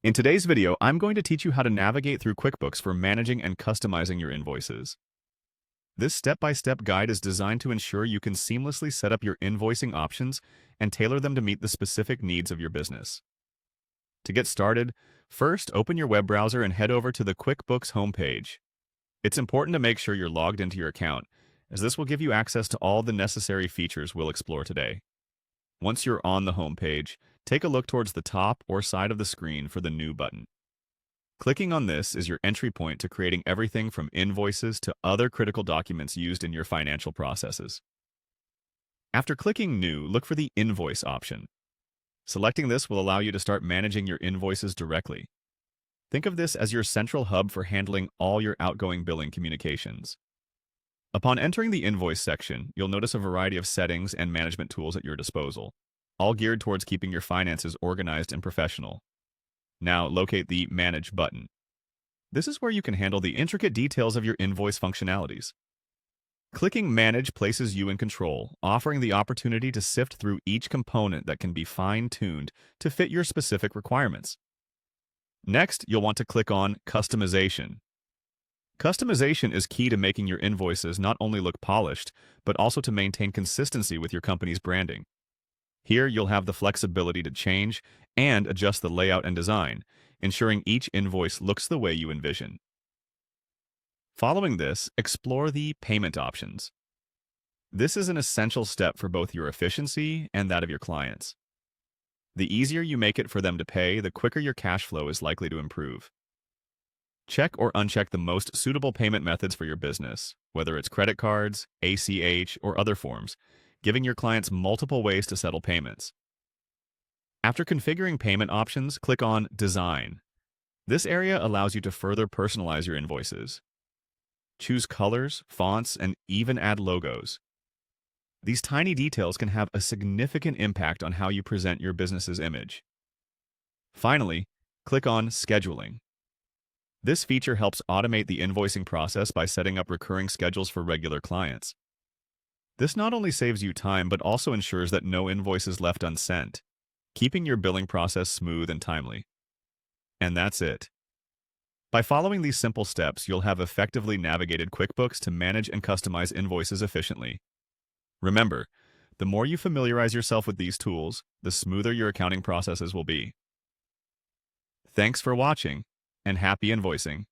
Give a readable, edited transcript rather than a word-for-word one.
In today's video, I'm going to teach you how to navigate through QuickBooks for managing and customizing your invoices. This step-by-step guide is designed to ensure you can seamlessly set up your invoicing options and tailor them to meet the specific needs of your business. To get started, first open your web browser and head over to the QuickBooks homepage. It's important to make sure you're logged into your account, as this will give you access to all the necessary features we'll explore today. Once you're on the home page, take a look towards the top or side of the screen for the New button. Clicking on this is your entry point to creating everything from invoices to other critical documents used in your financial processes. After clicking New, look for the Invoice option. Selecting this will allow you to start managing your invoices directly. Think of this as your central hub for handling all your outgoing billing communications. Upon entering the Invoice section, you'll notice a variety of settings and management tools at your disposal, all geared towards keeping your finances organized and professional. Now, locate the Manage button. This is where you can handle the intricate details of your invoice functionalities. Clicking Manage places you in control, offering the opportunity to sift through each component that can be fine-tuned to fit your specific requirements. Next, you'll want to click on Customization. Customization is key to making your invoices not only look polished, but also to maintain consistency with your company's branding. Here, you'll have the flexibility to change and adjust the layout and design, ensuring each invoice looks the way you envision. Following this, explore the payment options. This is an essential step for both your efficiency and that of your clients. The easier you make it for them to pay, the quicker your cash flow is likely to improve. Check or uncheck the most suitable payment methods for your business, whether it's credit cards, ACH, or other forms, giving your clients multiple ways to settle payments. After configuring payment options, click on Design. This area allows you to further personalize your invoices. Choose colors, fonts, and even add logos. These tiny details can have a significant impact on how you present your business's image. Finally, click on Scheduling. This feature helps automate the invoicing process by setting up recurring schedules for regular clients. This not only saves you time, but also ensures that no invoice is left unsent, keeping your billing process smooth and timely. And that's it. By following these simple steps, you'll have effectively navigated QuickBooks to manage and customize invoices efficiently. Remember, the more you familiarize yourself with these tools, the smoother your accounting processes will be. Thanks for watching, and happy invoicing!